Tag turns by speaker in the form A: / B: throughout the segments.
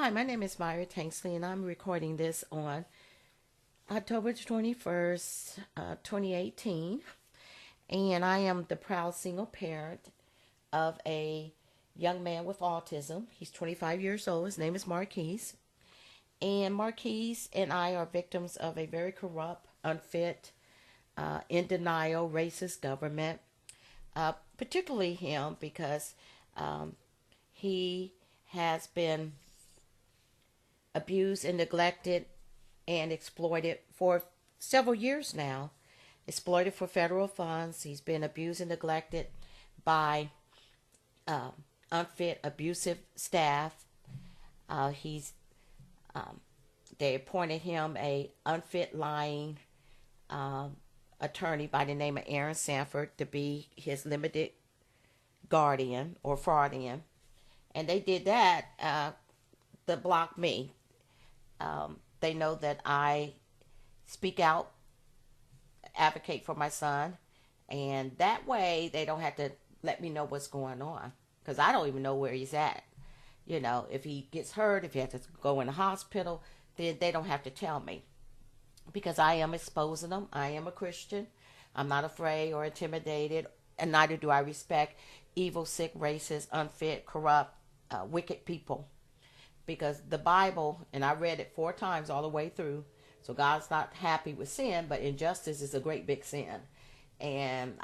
A: Hi, my name is Myra Tanksley, and I'm recording this on October 21st, 2018. And I am the proud single parent of a young man with autism. He's 25 years old. His name is Marquis. And Marquis and I are victims of a very corrupt, unfit, in denial, racist government. Particularly him because he has been abused and neglected and exploited for several years now. Exploited for federal funds. He's been abused and neglected by unfit, abusive staff. He's they appointed him a unfit, lying attorney by the name of Aaron Sanford to be his limited guardian or guardian, and they did that to block me. They know that I speak out, advocate for my son, and that way they don't have to let me know what's going on, because I don't even know where he's at. You know, if he gets hurt, if he has to go in the hospital, then they don't have to tell me, because I am exposing them. I am a Christian. I'm not afraid or intimidated, and neither do I respect evil, sick, racist, unfit, corrupt, wicked people. Because the Bible, and I read it 4 times all the way through, so God's not happy with sin, but injustice is a great big sin. And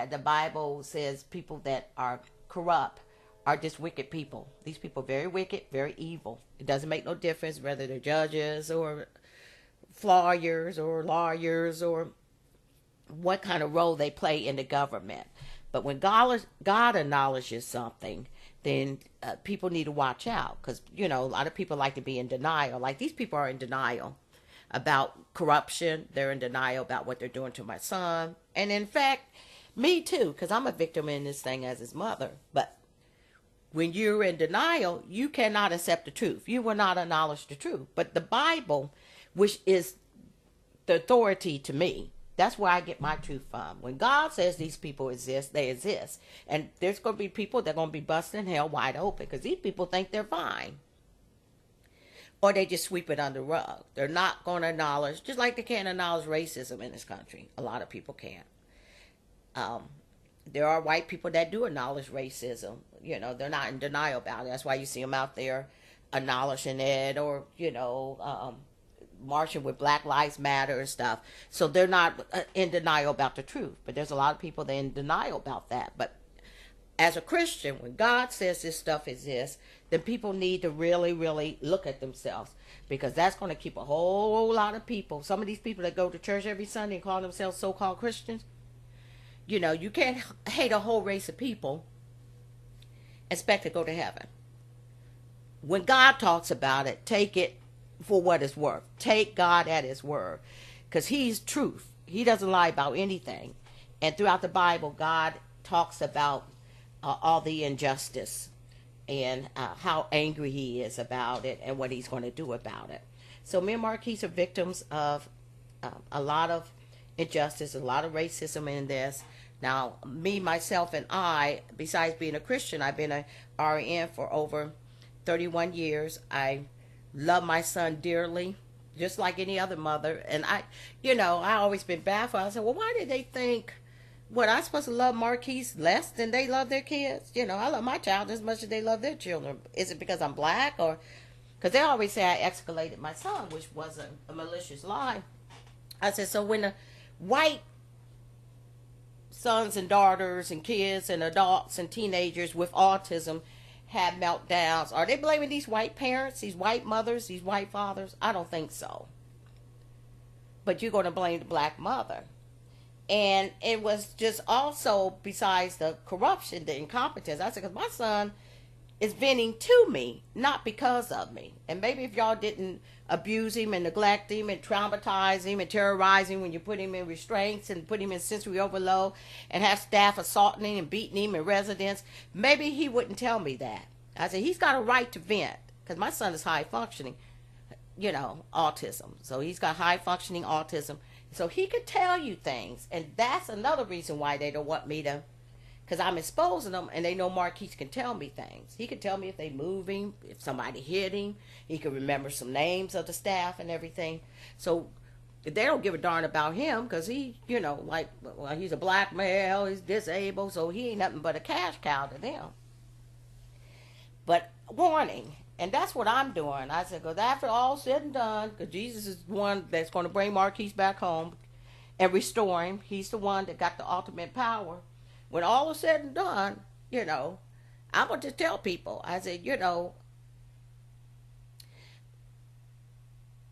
A: the Bible says people that are corrupt are just wicked people. These people are very wicked, very evil. It doesn't make no difference whether they're judges or lawyers or what kind of role they play in the government. But when God acknowledges something, then people need to watch out, because, you know, a lot of people like to be in denial. Like, these people are in denial about corruption. They're in denial about what they're doing to my son. And in fact, me too, because I'm a victim in this thing as his mother. But when you're in denial, you cannot accept the truth. You will not acknowledge the truth. But the Bible, which is the authority to me, that's where I get my truth from. When God says these people exist, they exist. And there's going to be people that are going to be busting hell wide open, because these people think they're fine. Or they just sweep it under the rug. They're not going to acknowledge, just like they can't acknowledge racism in this country. A lot of people can't. There are white people that do acknowledge racism. You know, they're not in denial about it. That's why you see them out there acknowledging it, or, you know, marching with Black Lives Matter and stuff. So they're not in denial about the truth. But there's a lot of people that are in denial about that. But as a Christian, when God says this stuff exists, then people need to really, really look at themselves, because that's going to keep a whole lot of people. Some of these people that go to church every Sunday and call themselves so-called Christians, you know, you can't hate a whole race of people and expect to go to heaven. When God talks about it, take it for what it's worth. Take God at his word, because he's truth. He doesn't lie about anything. And throughout the Bible, God talks about all the injustice and how angry he is about it and what he's going to do about it. So me and Marquis are victims of a lot of injustice, a lot of racism in this. Now, me, myself, and I, besides being a Christian, I've been a RN for over 31 years. I love my son dearly, just like any other mother. And I always been baffled. I said, well, why did they think, what, I'm supposed to love Marquis less than they love their kids? You know, I love my child as much as they love their children. Is it because I'm black? Or because they always say I escalated my son, which was a malicious lie. I said, so when the white sons and daughters and kids and adults and teenagers with autism have meltdowns, are they blaming these white parents, these white mothers, these white fathers? I don't think so. But you're going to blame the black mother. And it was just also, besides the corruption, the incompetence, I said, because my son is venting to me, not because of me. And maybe if y'all didn't abuse him and neglect him and traumatize him and terrorize him when you put him in restraints and put him in sensory overload and have staff assaulting him and beating him in residence, maybe he wouldn't tell me that. I said, he's got a right to vent, because my son is high functioning, you know, autism. So he's got high functioning autism. So he could tell you things. And that's another reason why they don't want me to Because I'm exposing them, and they know Marquis can tell me things. He can tell me if they moving, if somebody hit him. He can remember some names of the staff and everything. So they don't give a darn about him because he, like, well, he's a black male, he's disabled, so he ain't nothing but a cash cow to them. But warning, and that's what I'm doing. I said, because after all said and done, because Jesus is the one that's going to bring Marquis back home and restore him. He's the one that got the ultimate power. When all is said and done, I'm going to tell people, I said,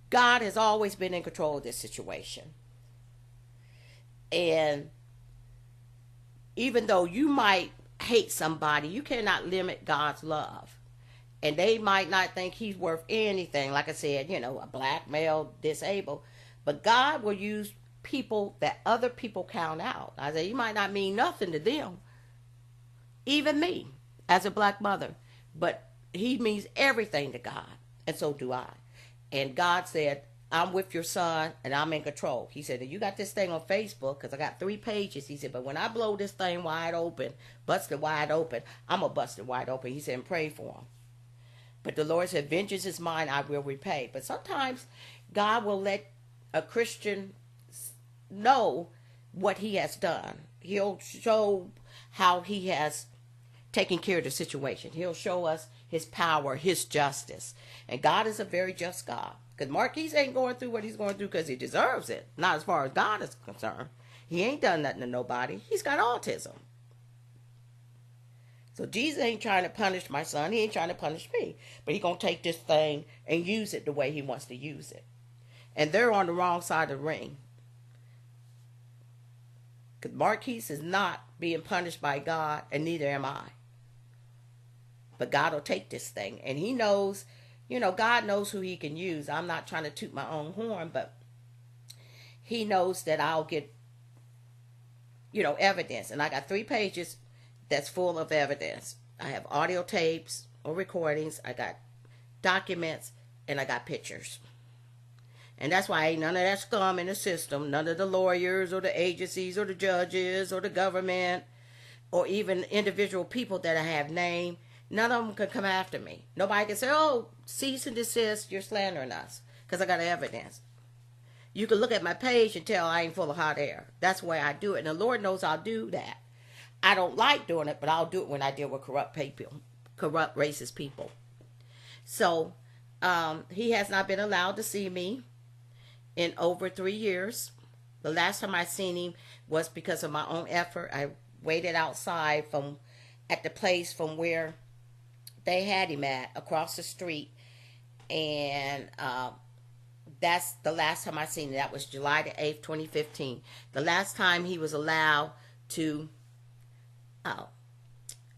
A: God has always been in control of this situation. And even though you might hate somebody, you cannot limit God's love. And they might not think he's worth anything. Like I said, a black male, disabled. But God will use people that other people count out. I said, you might not mean nothing to them. Even me, as a black mother. But he means everything to God. And so do I. And God said, I'm with your son and I'm in control. He said, you got this thing on Facebook because I got 3 pages. He said, but when I blow this thing wide open, bust it wide open, I'm going to bust it wide open. He said, and pray for him. But the Lord said, vengeance is mine, I will repay. But sometimes God will let a Christian know what he has done. He'll show how he has taken care of the situation. He'll show us his power, his justice. And God is a very just God. Because Marquis ain't going through what he's going through because he deserves it. Not as far as God is concerned. He ain't done nothing to nobody. He's got autism. So Jesus ain't trying to punish my son. He ain't trying to punish me. But he's going to take this thing and use it the way he wants to use it. And they're on the wrong side of the ring. Because Marquis is not being punished by God, and neither am I. But God will take this thing. And he knows, God knows who he can use. I'm not trying to toot my own horn, but he knows that I'll get, evidence. And I got 3 pages that's full of evidence. I have audio tapes or recordings. I got documents, and I got pictures. And that's why ain't none of that scum in the system. None of the lawyers or the agencies or the judges or the government or even individual people that I have named. None of them can come after me. Nobody can say, oh, cease and desist, you're slandering us. Because I got evidence. You can look at my page and tell I ain't full of hot air. That's the way I do it. And the Lord knows I'll do that. I don't like doing it, but I'll do it when I deal with corrupt people, corrupt, racist people. So, he has not been allowed to see me in over 3 years. The last time I seen him was because of my own effort. I waited outside at the place from where they had him at, across the street. And that's the last time I seen him. That was July the 8th, 2015. The last time he was allowed to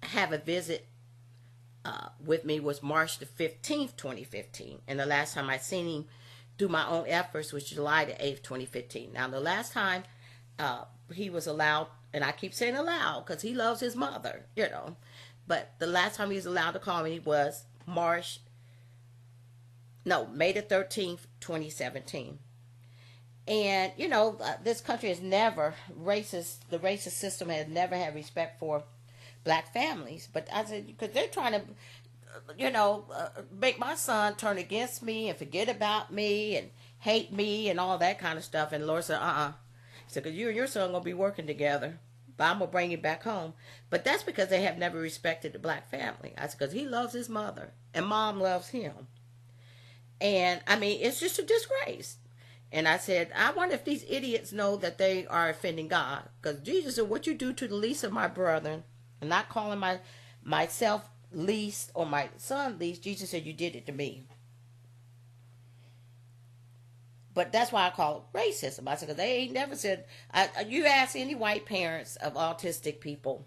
A: have a visit with me was March the 15th, 2015. And the last time I seen him through my own efforts was July the 8th, 2015. Now, the last time he was allowed, and I keep saying allowed because he loves his mother, but the last time he was allowed to call me was May the 13th, 2017. And, this country has never, the racist system has never had respect for black families. But I said, because they're trying to, make my son turn against me and forget about me and hate me and all that kind of stuff. And the Lord said, He said, because you and your son going to be working together, but I'm going to bring you back home. But that's because they have never respected the black family. I said, because he loves his mother and mom loves him. And, it's just a disgrace. And I said, I wonder if these idiots know that they are offending God. Because Jesus said, what you do to the least of my brethren, and not calling myself least or my son least, Jesus said, you did it to me. But that's why I call it racism. I said, because they ain't never said, you ask any white parents of autistic people,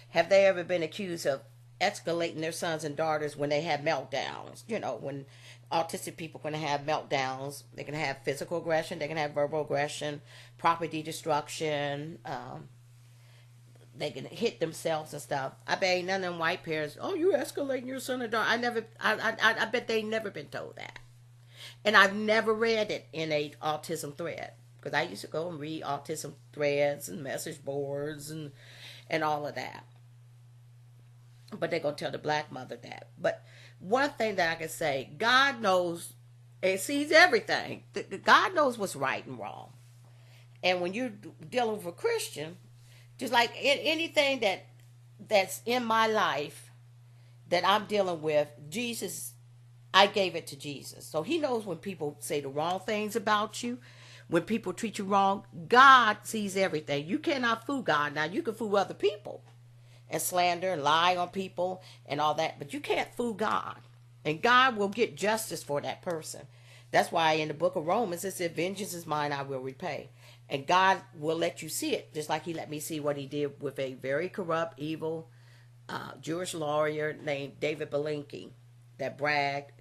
A: have they ever been accused of escalating their sons and daughters when they have meltdowns? When autistic people are going to have meltdowns, they can have physical aggression, they can have verbal aggression, property destruction, they can hit themselves and stuff. I bet ain't none of them white parents, oh, you escalating your son or daughter. I bet they ain't never been told that. And I've never read it in a autism thread. Because I used to go and read autism threads and message boards. And and all of that. But they're going to tell the black mother that. But one thing that I can say, God knows and sees everything. God knows what's right and wrong. And when you're dealing with a Christian, just like anything that's in my life that I'm dealing with, Jesus, I gave it to Jesus. So he knows when people say the wrong things about you, when people treat you wrong. God sees everything. You cannot fool God. Now, you can fool other people and slander and lie on people and all that, but you can't fool God. And God will get justice for that person. That's why in the book of Romans it says, vengeance is mine, I will repay. And God will let you see it, just like he let me see what he did with a very corrupt, evil Jewish lawyer named David Belinsky that bragged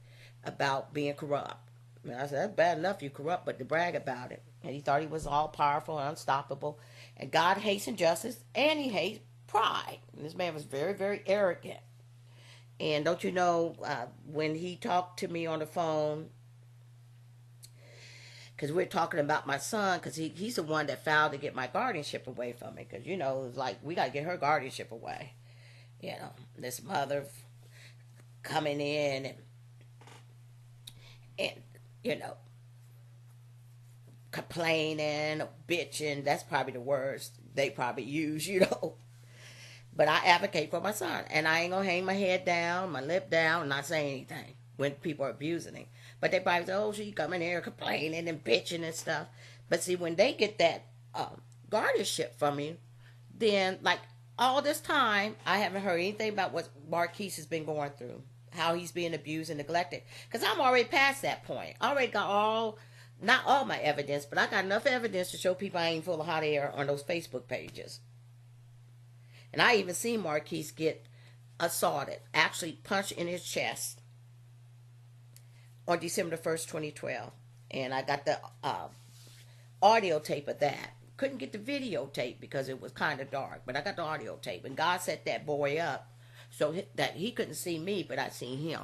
A: about being corrupt. And I said, that's bad enough you corrupt, but to brag about it. And he thought he was all powerful and unstoppable. And God hates injustice, and he hates pride. And this man was very, very arrogant. And don't you know, when he talked to me on the phone, because we're talking about my son, because he's the one that filed to get my guardianship away from me. Because, you know, it's like, we got to get her guardianship away. You know, this mother coming in and you know, complaining, bitching. That's probably the words they probably use, you know. But I advocate for my son. And I ain't going to hang my head down, my lip down, and not say anything when people are abusing him. But they probably say, oh, she coming here complaining and bitching and stuff. But see, when they get that guardianship from you, then, like, all this time, I haven't heard anything about what Marquis has been going through. How he's being abused and neglected. Because I'm already past that point. I already got not all my evidence, but I got enough evidence to show people I ain't full of hot air on those Facebook pages. And I even seen Marquis get assaulted, actually punched in his chest on December 1st, 2012. And I got the audio tape of that. Couldn't get the videotape because it was kind of dark, but I got the audio tape. And God set that boy up so that he couldn't see me, but I seen him.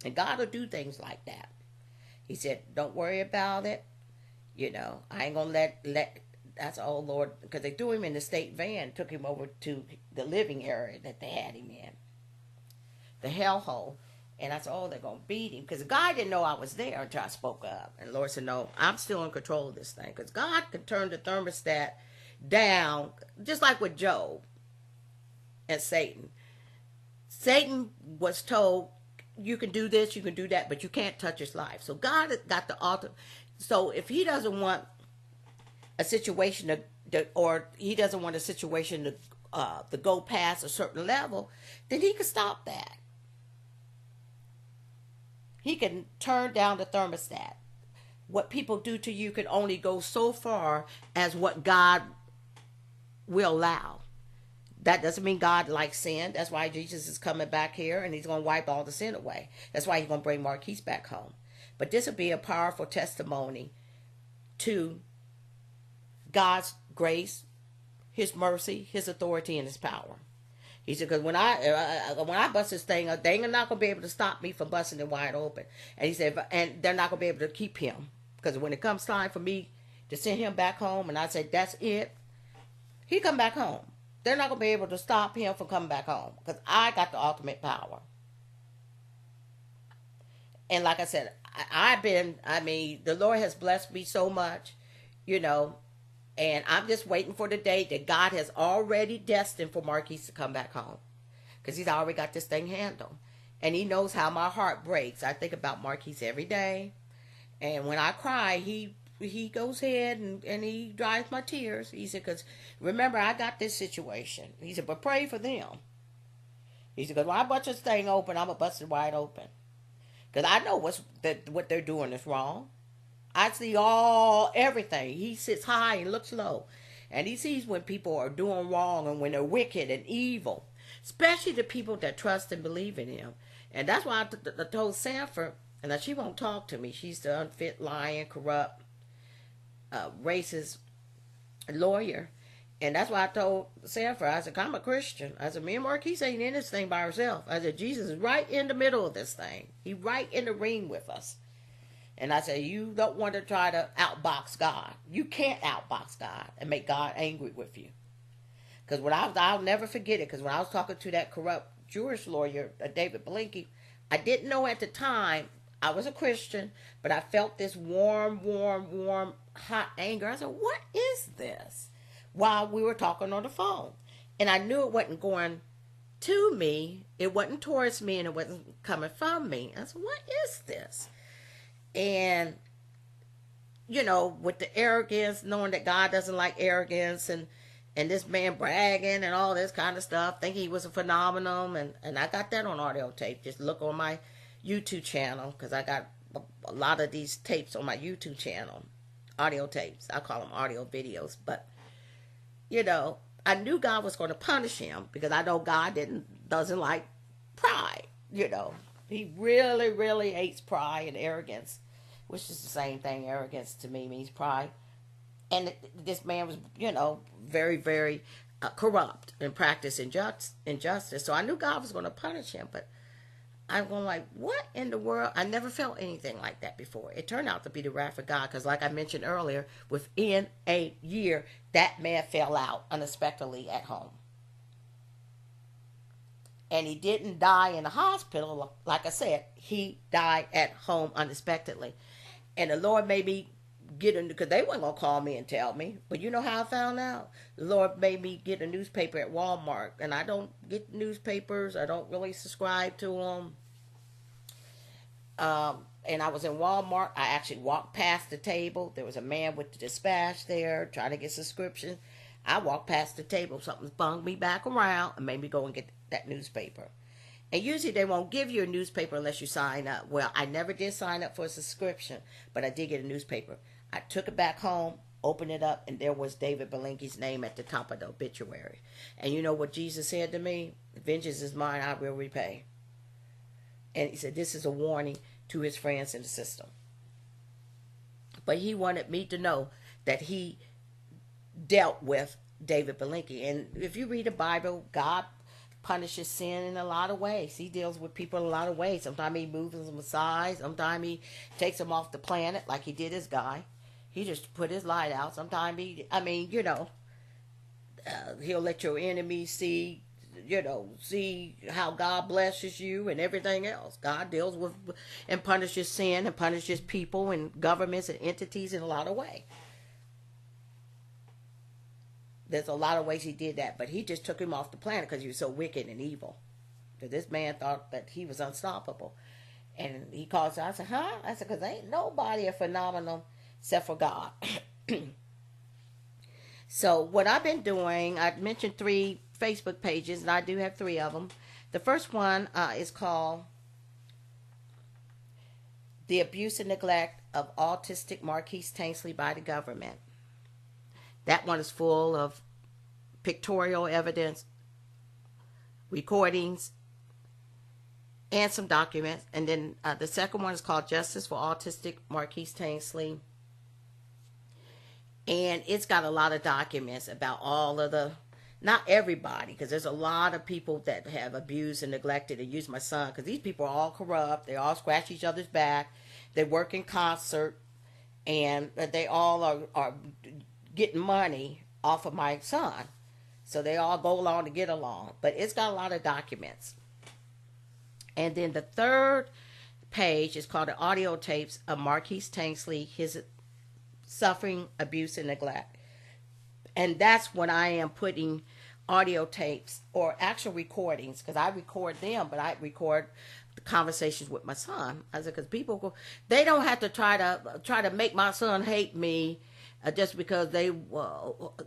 A: And God will do things like that. He said, don't worry about it. You know, I ain't going to let, that's all, Lord, because they threw him in the state van, took him over to the living area that they had him in, the hellhole. And I said, oh, they're going to beat him. Because the guy didn't know I was there until I spoke up. And the Lord said, no, I'm still in control of this thing. Because God can turn the thermostat down, just like with Job and Satan. Satan was told, you can do this, you can do that, but you can't touch his life. So God has got the ultimate. So if he doesn't want a situation or he doesn't want a situation to go past a certain level, then he can stop that. He can turn down the thermostat. What people do to you can only go so far as what God will allow. That doesn't mean God likes sin. That's why Jesus is coming back here and he's going to wipe all the sin away. That's why he's going to bring Marquis back home. But this will be a powerful testimony to God's grace, his mercy, his authority, and his power. He said, because when I bust this thing up, they ain't not going to be able to stop me from busting it wide open. And he said, and they're not going to be able to keep him. Because when it comes time for me to send him back home, and I said, that's it, he come back home. They're not going to be able to stop him from coming back home because I got the ultimate power. And like I said, the Lord has blessed me so much, you know, and I'm just waiting for the day that God has already destined for Marquis to come back home because he's already got this thing handled. And he knows how my heart breaks. I think about Marquis every day. And when I cry, he goes ahead and he dries my tears. He said, because remember, I got this situation. He said, but pray for them. He said, because when I bust this thing open, I'm going to bust it wide open. Because I know what they're doing is wrong. I see everything. He sits high and looks low. And he sees when people are doing wrong and when they're wicked and evil. Especially the people that trust and believe in him. And that's why I told Sanford, and she won't talk to me. She's the unfit, lying, corrupt, racist lawyer. And that's why I told Sanford, I said, I'm a Christian. I said, me and Marquis ain't in this thing by ourselves. I said, Jesus is right in the middle of this thing. He's right in the ring with us. And I said, you don't want to try to outbox God. You can't outbox God and make God angry with you. Because I'll never forget it. Because when I was talking to that corrupt Jewish lawyer, David Blinky, I didn't know at the time I was a Christian, but I felt this warm, hot anger. I said, "What is this?" While we were talking on the phone, and I knew it wasn't going to me, it wasn't towards me, and it wasn't coming from me. I said, "What is this?" And with the arrogance, knowing that God doesn't like arrogance, and this man bragging and all this kind of stuff, thinking he was a phenomenon, and I got that on audio tape. Just look on my YouTube channel, because I got a lot of these tapes on my YouTube channel, audio tapes. I call them audio videos, but I knew God was going to punish him, because I know God doesn't like pride. He really, really hates pride and arrogance, which is the same thing. Arrogance to me means pride. And this man was, very, very corrupt and practiced injustice. So I knew God was going to punish him, but I'm going like, what in the world? I never felt anything like that before. It turned out to be the wrath of God, because like I mentioned earlier, within a year, that man fell out unexpectedly at home. And he didn't die in the hospital. Like I said, he died at home unexpectedly. And the Lord made me get in, because they weren't going to call me and tell me. But you know how I found out? The Lord made me get a newspaper at Walmart. And I don't get newspapers. I don't really subscribe to them. And I was in Walmart. I actually walked past the table. There was a man with the dispatch there trying to get subscription. I walked past the table. Something spun me back around and made me go and get that newspaper. And usually they won't give you a newspaper unless you sign up. Well, I never did sign up for a subscription, but I did get a newspaper. I took it back home, opened it up, and there was David Belinky's name at the top of the obituary. And you know what Jesus said to me? "Vengeance is mine, I will repay." And he said this is a warning to his friends in the system. But he wanted me to know that he dealt with David Belinky. And if you read the Bible, God punishes sin in a lot of ways. He deals with people in a lot of ways. Sometimes he moves them aside. Sometimes he takes them off the planet, like he did his guy. He just put his light out. Sometimes he'll let your enemies see how God blesses you and everything else. God deals with and punishes sin and punishes people and governments and entities in a lot of ways. There's a lot of ways he did that, but he just took him off the planet because he was so wicked and evil. Because this man thought that he was unstoppable. And he called, I said, huh? I said, because ain't nobody a phenomenon except for God. So what I've been doing, I mentioned 3 Facebook pages, and I do have 3 of them. The first one is called The Abuse and Neglect of Autistic Marquis by the Government. That one is full of pictorial evidence, recordings, and some documents. And then the second one is called Justice for Autistic Marquis Tainsley. And it's got a lot of documents about all of the, not everybody, because there's a lot of people that have abused and neglected and used my son, because these people are all corrupt. They all scratch each other's back. They work in concert, and they all are getting money off of my son. So they all go along to get along. But it's got a lot of documents. And then the third page is called the audio tapes of Marquis Tainsley, his suffering, abuse, and neglect. And that's when I am putting audio tapes or actual recordings, because I record them, but I record the conversations with my son. I said, because people, they don't have to try to make my son hate me just because they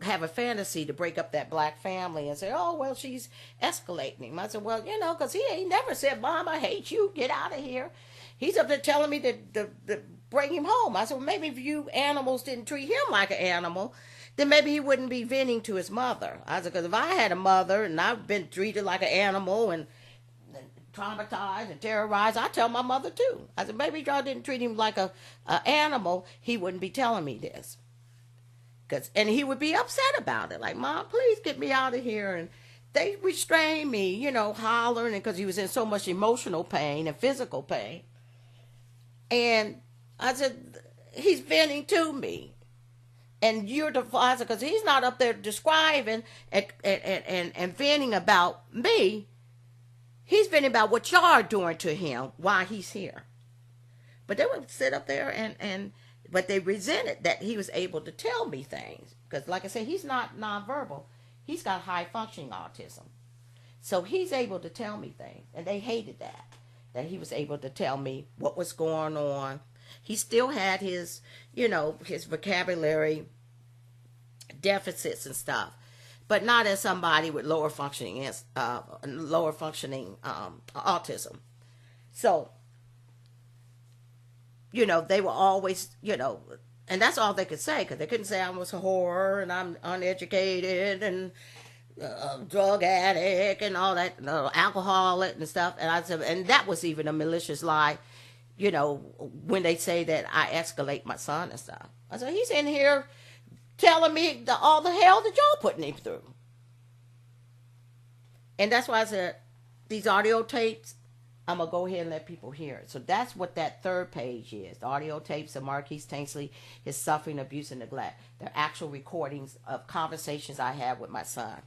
A: have a fantasy to break up that black family and say, oh, well, she's escalating him. I said, well, because he ain't never said, Mom, I hate you. Get out of here. He's up there telling me to bring him home. I said, well, maybe if you animals didn't treat him like an animal, then maybe he wouldn't be venting to his mother. I said, because if I had a mother and I've been treated like an animal and traumatized and terrorized, I tell my mother too. I said, maybe if y'all didn't treat him like a animal, he wouldn't be telling me this. And he would be upset about it. Like, Mom, please get me out of here. And they restrained me, hollering, because he was in so much emotional pain and physical pain. And I said, he's venting to me. And you're the father, because he's not up there describing and venting about me. He's venting about what y'all are doing to him while he's here. But they would sit up there but they resented that he was able to tell me things. Because like I said, he's not nonverbal. He's got high functioning autism. So he's able to tell me things. And they hated that he was able to tell me what was going on. He still had his, his vocabulary deficits and stuff, but not as somebody with lower functioning autism. So, they were always, and that's all they could say, because they couldn't say I was a whore and I'm uneducated and drug addict and all that, alcoholic and stuff. And I said, and that was even a malicious lie, when they say that I escalate my son and stuff. I said, he's in here telling me all the hell that y'all putting him through. And that's why I said, these audio tapes, I'm going to go ahead and let people hear it. So that's what that third page is. The audio tapes of Marquis Tanksley, his suffering, abuse, and neglect. They're actual recordings of conversations I had with my son.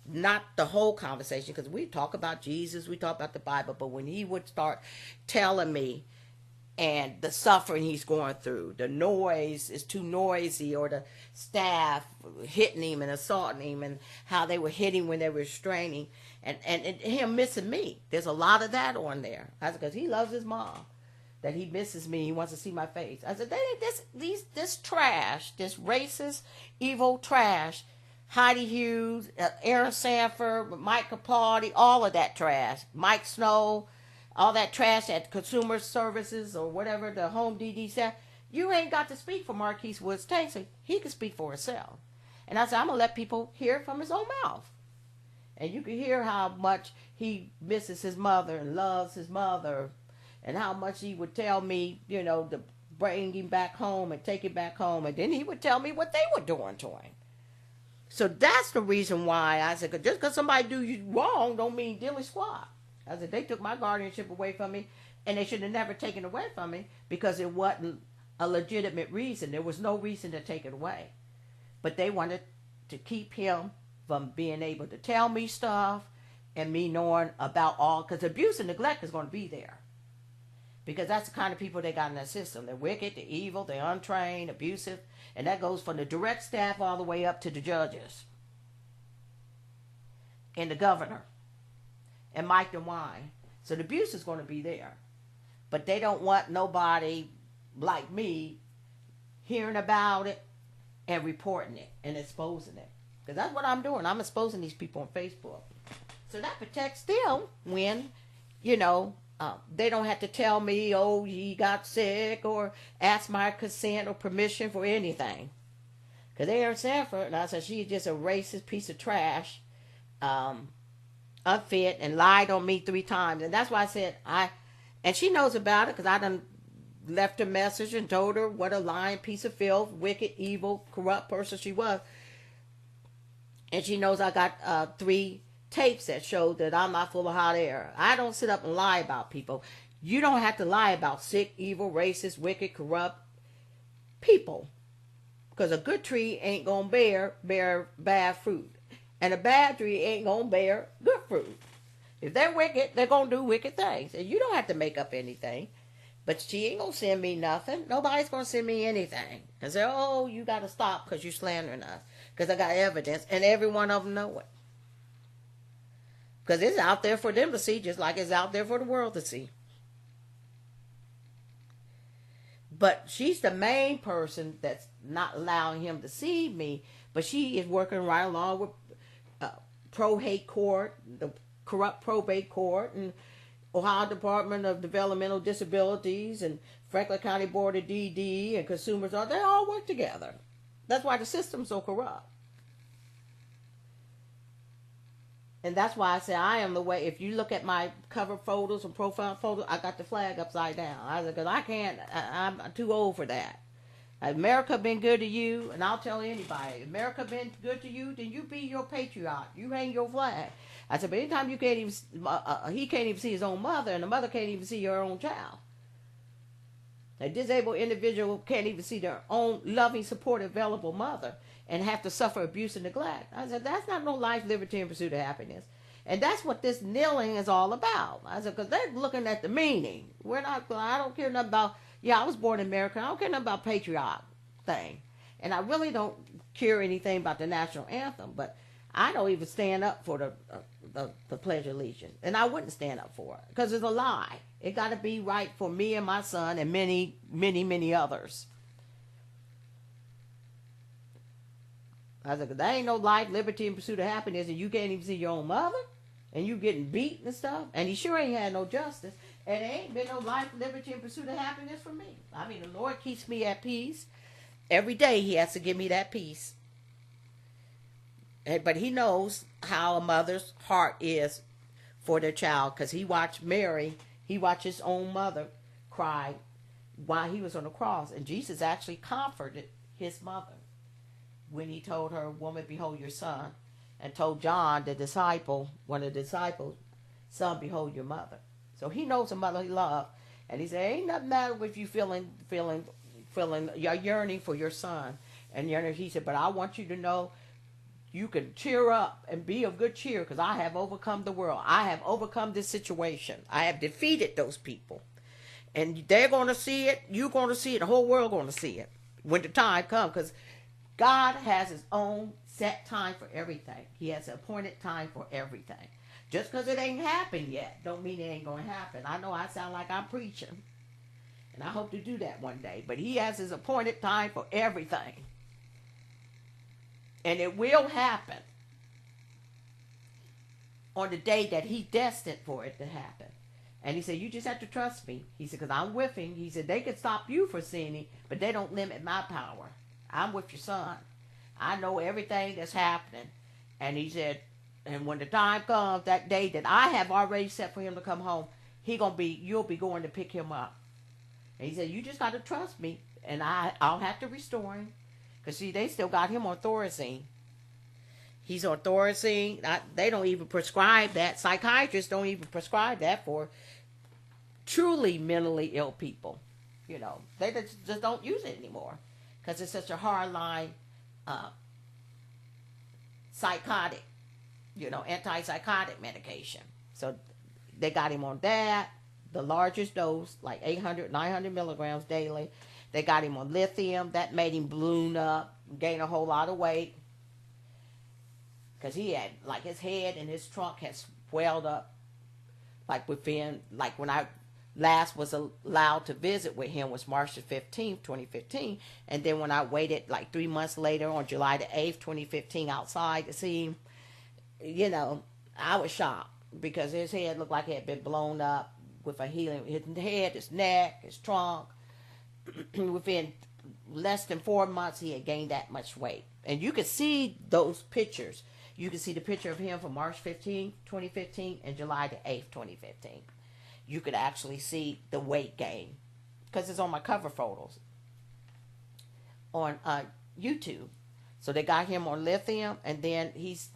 A: Not the whole conversation, because we talk about Jesus, we talk about the Bible, but when he would start telling me and the suffering he's going through, the noise is too noisy, or the staff hitting him and assaulting him, and how they were hitting when they were restraining, and him missing me. There's a lot of that on there. I said, because he loves his mom, that he misses me, he wants to see my face. I said, this trash, this racist, evil trash, Heidi Hughes, Aaron Sanford, Mike Capaldi, all of that trash, Mike Snow, all that trash at Consumer Services or whatever, the Home DD said, you ain't got to speak for Marquis Woods Tanksley. He can speak for himself. And I said, I'm going to let people hear it from his own mouth. And you can hear how much he misses his mother and loves his mother, and how much he would tell me, to bring him back home and take him back home. And then he would tell me what they were doing to him. So that's the reason why I said, just because somebody do you wrong don't mean dilly squat. I said, they took my guardianship away from me, and they should have never taken it away from me, because it wasn't a legitimate reason. There was no reason to take it away. But they wanted to keep him from being able to tell me stuff and me knowing about all, because abuse and neglect is going to be there. Because that's the kind of people they got in that system. They're wicked, they're evil, they're untrained, abusive, and that goes from the direct staff all the way up to the judges and the governor and Mike DeWine. So the abuse is going to be there. But they don't want nobody like me hearing about it and reporting it and exposing it. Because that's what I'm doing. I'm exposing these people on Facebook. So that protects them when, they don't have to tell me, oh, he got sick, or ask my consent or permission for anything. Because Aaron Sanford, and I said, she's just a racist piece of trash, unfit, and lied on me 3 times. And that's why I said, and she knows about it, because I done left a message and told her what a lying piece of filth, wicked, evil, corrupt person she was. And she knows I got 3 tapes that show that I'm not full of hot air. I don't sit up and lie about people. You don't have to lie about sick, evil, racist, wicked, corrupt people. Because a good tree ain't going to bear bad fruit. And a bad tree ain't going to bear good fruit. If they're wicked, they're going to do wicked things. And you don't have to make up anything. But she ain't going to send me nothing. Nobody's going to send me anything. And say, oh, you got to stop because you're slandering us. Because I got evidence. And every one of them know it. Because it's out there for them to see, just like it's out there for the world to see. But she's the main person that's not allowing him to see me. But she is working right along with pro-hate court, the corrupt probate court, and Ohio Department of Developmental Disabilities, and Franklin County Board of DD, and consumers. They all work together. That's why the system's so corrupt. And that's why I say I am the way. If you look at my cover photos and profile photos, I got the flag upside down. I said, because I can't, I'm too old for that. America been good to you, and I'll tell anybody, America been good to you, then you be your patriot. You hang your flag. I said, but anytime you can't even, he can't even see his own mother, and the mother can't even see her own child. A disabled individual can't even see their own loving, supportive, available mother and have to suffer abuse and neglect. I said, that's not no life, liberty, and pursuit of happiness. And that's what this kneeling is all about. I said, because they're looking at the meaning. I don't care nothing about, I was born in America. I don't care nothing about patriotic thing. And I really don't care anything about the national anthem. But I don't even stand up for the Pledge of Allegiance. And I wouldn't stand up for it because it's a lie. It got to be right for me and my son and many, many, many others. I said, there ain't no life, liberty, and pursuit of happiness, and you can't even see your own mother, and you getting beat and stuff, and he sure ain't had no justice, and there ain't been no life, liberty, and pursuit of happiness for me. I mean, the Lord keeps me at peace. Every day he has to give me that peace. But he knows how a mother's heart is for their child, because he watched his own mother cry while he was on the cross, and Jesus actually comforted his mother when he told her, woman, behold your son, and told John, one of the disciples, son, behold your mother. So he knows the mother he loved. And he said, ain't nothing matter if you feeling you're yearning for your son. And he said, but I want you to know you can cheer up and be of good cheer, because I have overcome the world. I have overcome this situation. I have defeated those people. And they're going to see it. You're going to see it. The whole world going to see it when the time comes, because God has his own set time for everything. He has an appointed time for everything. Just because it ain't happened yet don't mean it ain't going to happen. I know I sound like I'm preaching, and I hope to do that one day. But he has his appointed time for everything. And it will happen on the day that he destined for it to happen. And he said, you just have to trust me. He said, because I'm with him. He said, they can stop you from sinning, but they don't limit my power. I'm with your son. I know everything that's happening. And he said, and when the time comes, that day that I have already set for him to come home, you'll be going to pick him up. And he said, you just got to trust me, and I'll have to restore him. Because see, they still got him on Thorazine. He's on Thorazine. They don't even prescribe that. Psychiatrists don't even prescribe that for truly mentally ill people. They just don't use it anymore, because it's such a hardline psychotic, antipsychotic medication. So they got him on that, the largest dose, like 800, 900 milligrams daily. They got him on lithium. That made him balloon up, gain a whole lot of weight, because he had, like, his head and his trunk had swelled up, like when I last was allowed to visit with him was March the 15th, 2015. And then when I waited like 3 months later on July the 8th, 2015 outside to see him, I was shocked, because his head looked like it had been blown up with a healing. His head, his neck, his trunk. Within less than 4 months, he had gained that much weight. And you could see those pictures. You can see the picture of him from March 15th, 2015 and July the 8th, 2015. You could actually see the weight gain, because it's on my cover photos on YouTube. So they got him on lithium, and then he's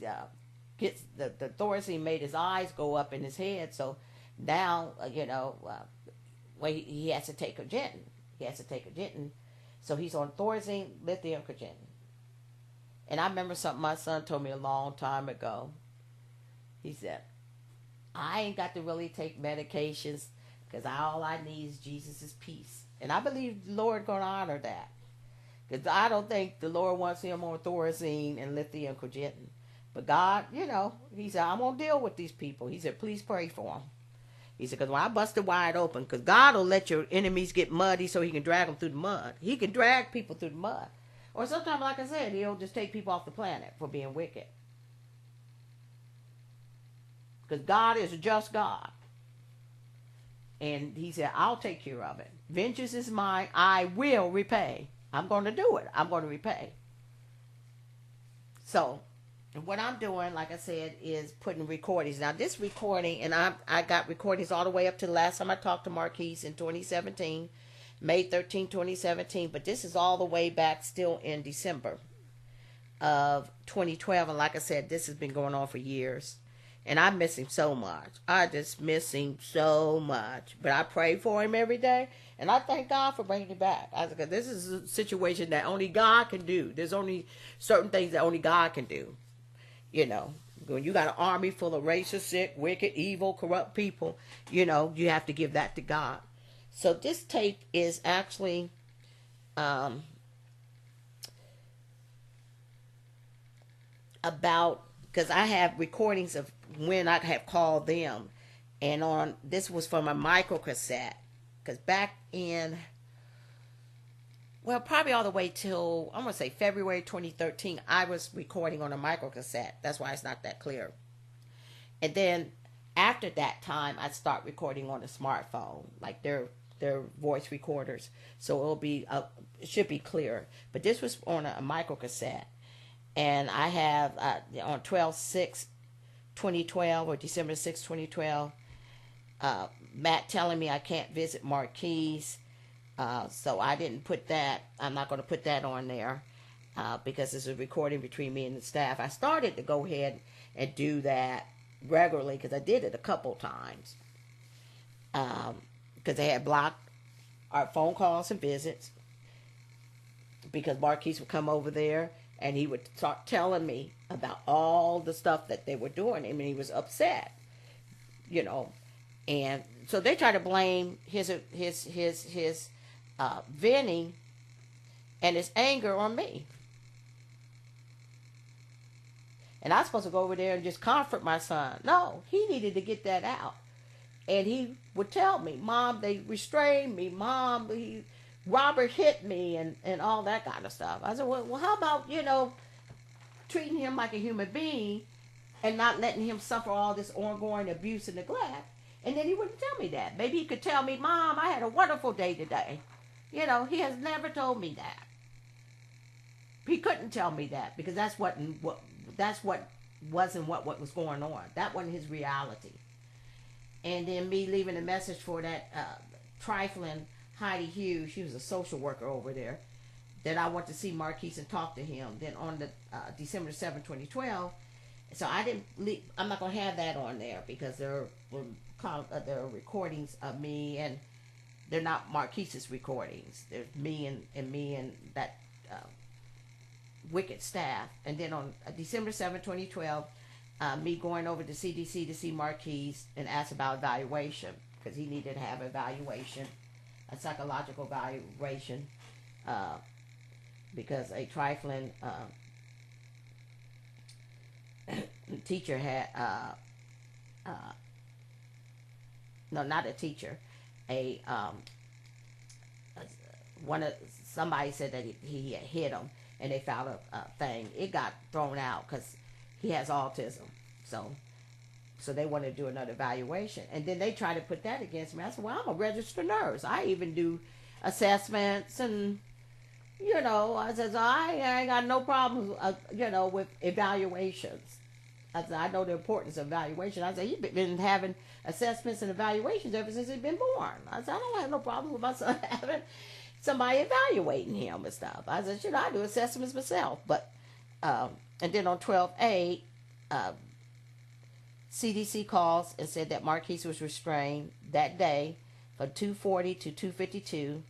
A: gets the Thorazine made his eyes go up in his head. So now he has to take a Gentin. He has to take a Gentin. So he's on Thorazine, lithium, Gentin. And I remember something my son told me a long time ago. He said, I ain't got to really take medications, because all I need is Jesus' peace. And I believe the Lord going to honor that. Because I don't think the Lord wants him on Thorazine and lithium, Gentin. But God, he said, I'm going to deal with these people. He said, please pray for them. He said, because when I busted wide open, because God will let your enemies get muddy so he can drag them through the mud. He can drag people through the mud. Or sometimes, like I said, he'll just take people off the planet for being wicked. Because God is a just God. And he said, I'll take care of it. Vengeance is mine. I will repay. I'm going to do it. I'm going to repay. So what I'm doing, like I said, is putting recordings. Now, this recording, and I got recordings all the way up to the last time I talked to Marquis in 2017, May 13, 2017. But this is all the way back still in December of 2012. And like I said, this has been going on for years. And I miss him so much. I just miss him so much. But I pray for him every day. And I thank God for bringing him back. I said, this is a situation that only God can do. There's only certain things that only God can do. You know, when you got an army full of racist, sick, wicked, evil, corrupt people, you know, you have to give that to God. So this tape is actually about, because I have recordings of when I have called them, and on this was from a micro cassette, because back in, well, probably all the way till, I'm going to say February 2013, I was recording on a micro cassette. That's why it's not that clear. And then after that time, I start recording on a smartphone, like their voice recorders. So it should be clear. But this was on a micro cassette. And I have on 12/6/2012 or December 6, 2012, Matt telling me I can't visit Marquis. So I didn't put that. I'm not going to put that on there because it's a recording between me and the staff. I started to go ahead and do that regularly because I did it a couple times. Because they had blocked our phone calls and visits. Because Marquis would come over there and he would start telling me about all the stuff that they were doing. I mean, he was upset, you know. And so they try to blame his venting and his anger on me. And I was supposed to go over there and just comfort my son. No, he needed to get that out. And he would tell me, Mom, they restrained me. Mom, Robert hit me and all that kind of stuff. I said, well, how about, you know, treating him like a human being and not letting him suffer all this ongoing abuse and neglect? And then he wouldn't tell me that. Maybe he could tell me, Mom, I had a wonderful day today. You know, he has never told me that. He couldn't tell me that because that's what wasn't what was going on. That wasn't his reality. And then me leaving a message for that trifling Heidi Hughes, she was a social worker over there, that I want to see Marquis and talk to him. Then on the December 7, 2012, so I'm not going to have that on there because there are recordings of me, and they're not Marquis's recordings. There's me and that wicked staff. And then on December 7, 2012, me going over to CDC to see Marquis and ask about evaluation because he needed to have evaluation, a psychological evaluation, because a trifling teacher had, no, not a teacher, somebody said that he had hit him, and they found a thing. It got thrown out because he has autism, so they wanted to do another evaluation, and then they tried to put that against me. I said, well, I'm a registered nurse. I even do assessments, and you know, I said, I ain't got no problems, you know, with evaluations. I said, I know the importance of evaluation. I said, he's been having assessments and evaluations ever since he's been born. I said, I don't have no problem with my son having somebody evaluating him and stuff. I said, should I do assessments myself? But and then on 12/8, CDC calls and said that Marquis was restrained that day from 2:40 to 2:52.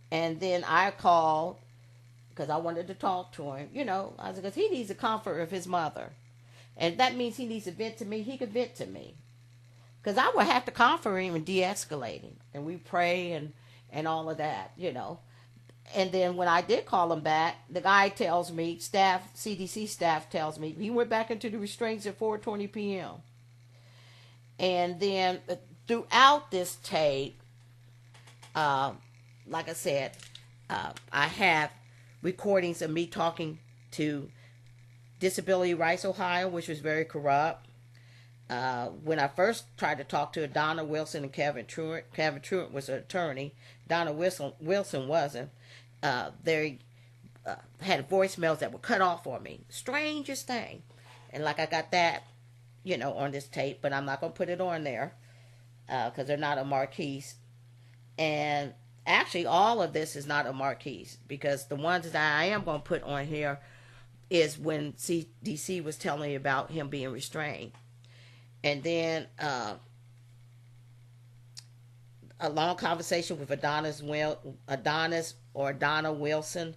A: And then I called because I wanted to talk to him. You know, I said, because he needs the comfort of his mother. And that means he needs to vent to me. He could vent to me. Because I would have to comfort him and de-escalate him. And we pray and all of that, you know. And then when I did call him back, the guy tells me, CDC staff tells me, he went back into the restraints at 4:20 p.m. And then throughout this tape, like I said, I have recordings of me talking to Disability Rights Ohio, which was very corrupt. When I first tried to talk to Donna Wilson and Kevin Truitt was an attorney. Donna Wilson wasn't. They had voicemails that were cut off for me. Strangest thing. And like I got that, you know, on this tape, but I'm not going to put it on there because they're not a Marquis. And actually, all of this is not a Marquis because the ones that I am going to put on here is when CDC was telling me about him being restrained. And then a long conversation with Donna Wilson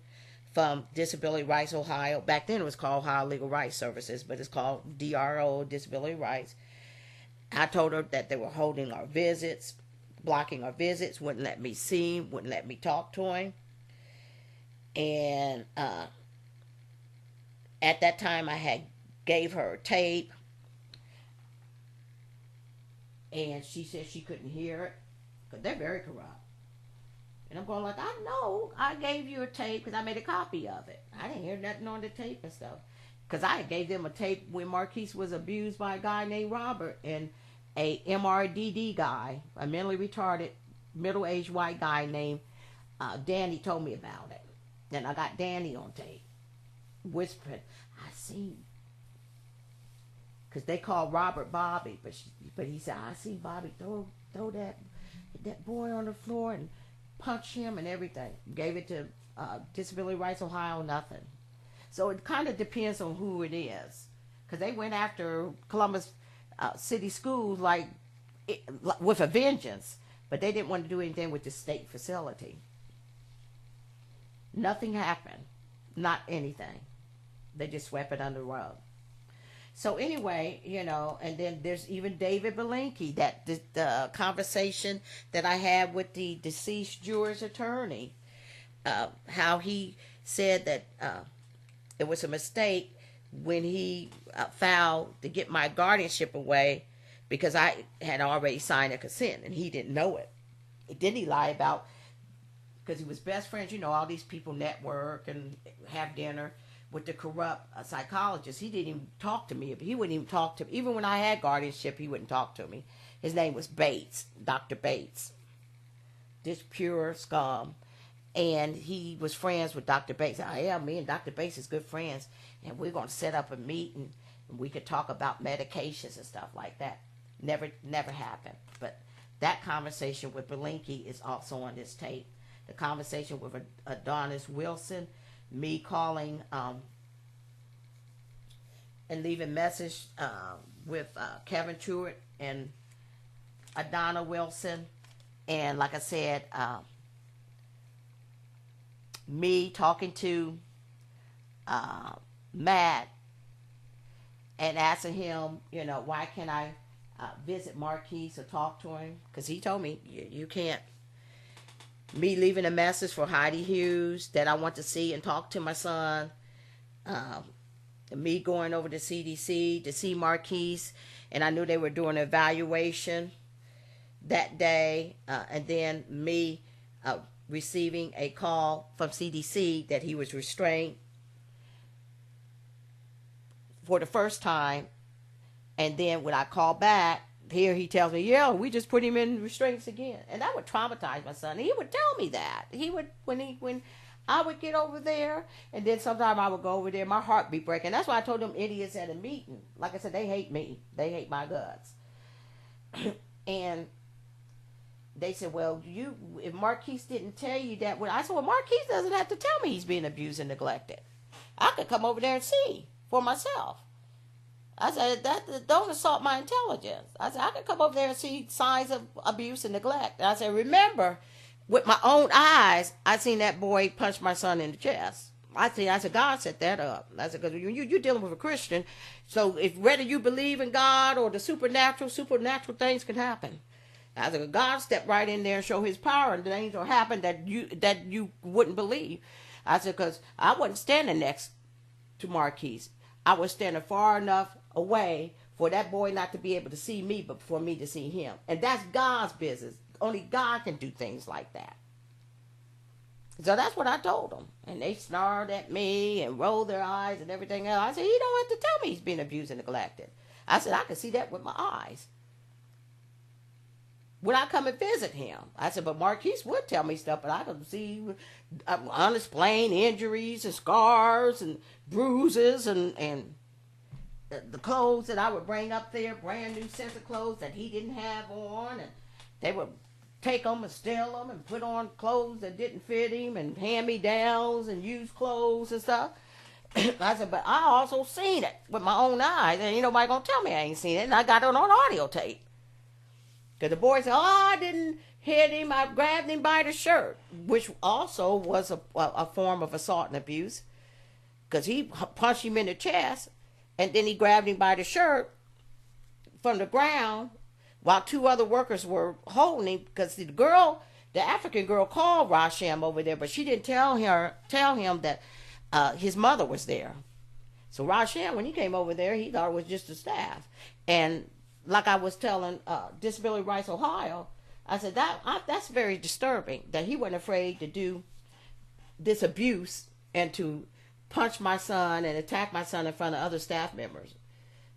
A: from Disability Rights Ohio. Back then it was called Ohio Legal Rights Services, but it's called DRO, Disability Rights. I told her that they were holding our visits, blocking our visits, wouldn't let me see him, wouldn't let me talk to him. And at that time I had gave her a tape, and she said she couldn't hear it because they're very corrupt. And I'm going like, I know I gave you a tape because I made a copy of it. I didn't hear nothing on the tape and stuff. Because I gave them a tape when Marquis was abused by a guy named Robert, and a MRDD guy, a mentally retarded, middle-aged white guy named Danny told me about it. Then I got Danny on tape, whispering, I seen. Because they called Robert Bobby, but he said, I see Bobby throw that boy on the floor and punch him and everything. Gave it to Disability Rights Ohio, nothing. So it kind of depends on who it is. Because they went after Columbus City Schools with a vengeance. But they didn't want to do anything with the state facility. Nothing happened. Not anything. They just swept it under the rug. So anyway, and then there's even David Belinkie, that the conversation that I had with the deceased juror's attorney, how he said that it was a mistake when he filed to get my guardianship away because I had already signed a consent and he didn't know it. Then he lied about, because he was best friends, all these people network and have dinner with the corrupt psychologist. He didn't even talk to me. He wouldn't even talk to me. Even when I had guardianship, he wouldn't talk to me. His name was Bates, Dr. Bates. This pure scum. And he was friends with Dr. Bates. Me and Dr. Bates is good friends. And we're going to set up a meeting and we could talk about medications and stuff like that. Never happened. But that conversation with Belinkie is also on this tape. The conversation with Adonis Wilson, me calling and leaving message with Kevin Truitt and Adonna Wilson, and like I said, me talking to Matt and asking him, why can't I visit Marquis or talk to him? Because he told me you can't. Me leaving a message for Heidi Hughes that I want to see and talk to my son. Me going over to CDC to see Marquis, and I knew they were doing an evaluation that day. And then me receiving a call from CDC that he was restrained for the first time. And then when I call back, here he tells me, yeah, we just put him in restraints again. And that would traumatize my son. He would tell me that. He would, when I would get over there, and then sometime I would go over there, my heart be breaking. That's why I told them idiots at a meeting. Like I said, they hate me. They hate my guts. And they said, well, if Marquis didn't tell you that, I said, well, Marquis doesn't have to tell me he's being abused and neglected. I could come over there and see for myself. I said, don't assault my intelligence. I said, I could come over there and see signs of abuse and neglect. And I said, remember, with my own eyes, I seen that boy punch my son in the chest. I said, God set that up. I said, because you're dealing with a Christian, so if whether you believe in God or the supernatural things can happen. I said, God stepped right in there and show his power, and things will happen that you wouldn't believe. I said, because I wasn't standing next to Marquis. I was standing far enough away for that boy not to be able to see me, but for me to see him. And that's God's business. Only God can do things like that. So that's what I told them. And they snarled at me and rolled their eyes and everything else. I said, he don't have to tell me he's being abused and neglected. I said, I can see that with my eyes when I come and visit him. I said, but Marquis would tell me stuff, but I can see unexplained injuries and scars and bruises and the clothes that I would bring up there, brand new sets of clothes that he didn't have on, and they would take them and steal them and put on clothes that didn't fit him and hand-me-downs and used clothes and stuff. I said, but I also seen it with my own eyes, and ain't nobody gonna tell me I ain't seen it. And I got it on audio tape. Because the boy said, oh, I didn't hit him. I grabbed him by the shirt, which also was a form of assault and abuse. Because he punched him in the chest, and then he grabbed him by the shirt from the ground while two other workers were holding him. Because the African girl called Rasham over there, but she didn't tell him that his mother was there. So Rasham, when he came over there, he thought it was just the staff. And like I was telling Disability Rights Ohio, I said that's very disturbing that he wasn't afraid to do this abuse and to punch my son and attack my son in front of other staff members.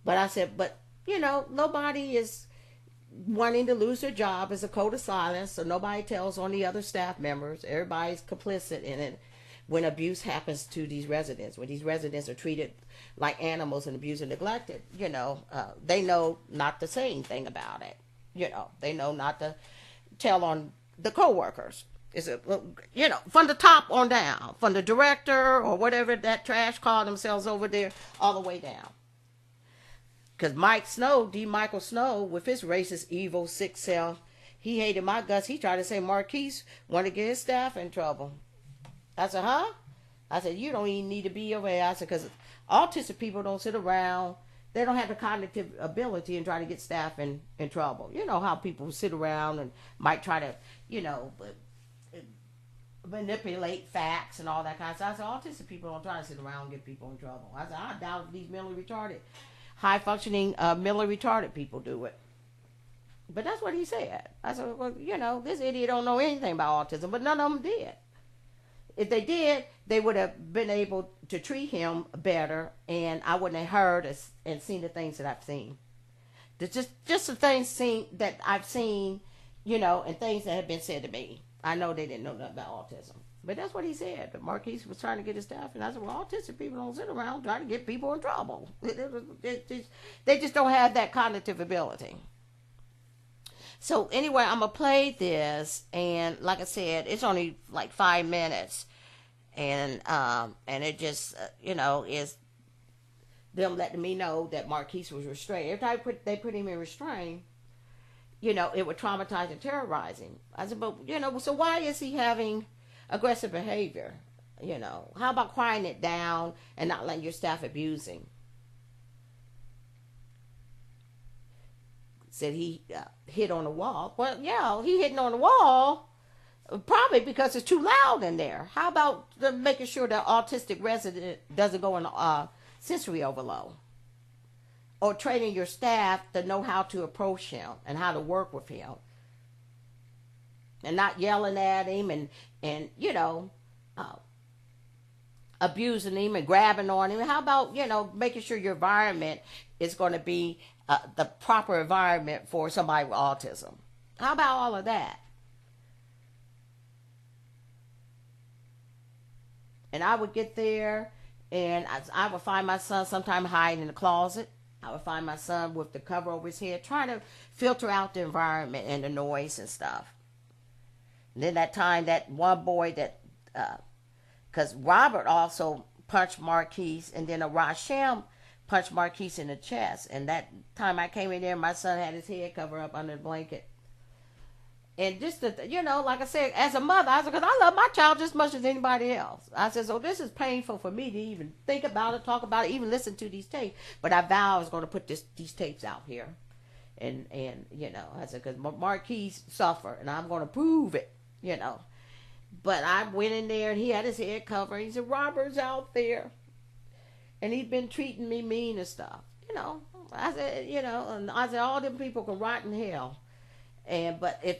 A: But I said, but nobody is wanting to lose their job as a code of silence, so nobody tells on the other staff members. Everybody's complicit in it when abuse happens to these residents. When these residents are treated like animals and abused and neglected, they know not to say anything about it. They know not to tell on the co-workers. Is it, from the top on down, from the director or whatever that trash call themselves over there, all the way down. Because Michael Snow, with his racist, evil, sick self, he hated my guts. He tried to say Marquis wanted to get his staff in trouble. I said, huh? I said, you don't even need to be over here. I said, because autistic people don't sit around. They don't have the cognitive ability and try to get staff in trouble. You know how people sit around and might try to, manipulate facts and all that kind of stuff. I said, autistic people don't try to sit around and get people in trouble. I said, I doubt these mentally retarded, high-functioning mentally retarded people do it. But that's what he said. I said, well, this idiot don't know anything about autism, but none of them did. If they did, they would have been able to treat him better, and I wouldn't have heard and seen the things that I've seen. Just the things that I've seen, and things that have been said to me. I know they didn't know nothing about autism. But that's what he said. But Marquis was trying to get his staff, and I said, well, autistic people don't sit around trying to get people in trouble. They just don't have that cognitive ability. So anyway, I'm going to play this, and like I said, it's only like 5 minutes. And it just, is them letting me know that Marquis was restrained. Every time they put him in restraint, it would traumatize and terrorize him. I said, but, so why is he having aggressive behavior? How about quieting it down and not letting your staff abuse him? Said he hit on the wall. Well, yeah, he hitting on the wall probably because it's too loud in there. How about making sure that autistic resident doesn't go in sensory overload? Or training your staff to know how to approach him and how to work with him. And not yelling at him and abusing him and grabbing on him. How about, making sure your environment is going to be the proper environment for somebody with autism? How about all of that? And I would get there, and I would find my son sometime hiding in the closet. I would find my son with the cover over his head, trying to filter out the environment and the noise and stuff. And then that time, that one boy because Robert also punched Marquis, and then Rasham punched Marquis in the chest. And that time I came in there, my son had his head covered up under the blanket. And just, like I said, as a mother, I said, because I love my child just as much as anybody else. I said, so this is painful for me to even think about it, talk about it, even listen to these tapes. But I vow I was going to put these tapes out here. And I said, because Marquis suffered, and I'm going to prove it, But I went in there, and he had his head covered. He said, Robert's out there. And he's been treating me mean and stuff. I said, and I said, all them people can rot in hell. But if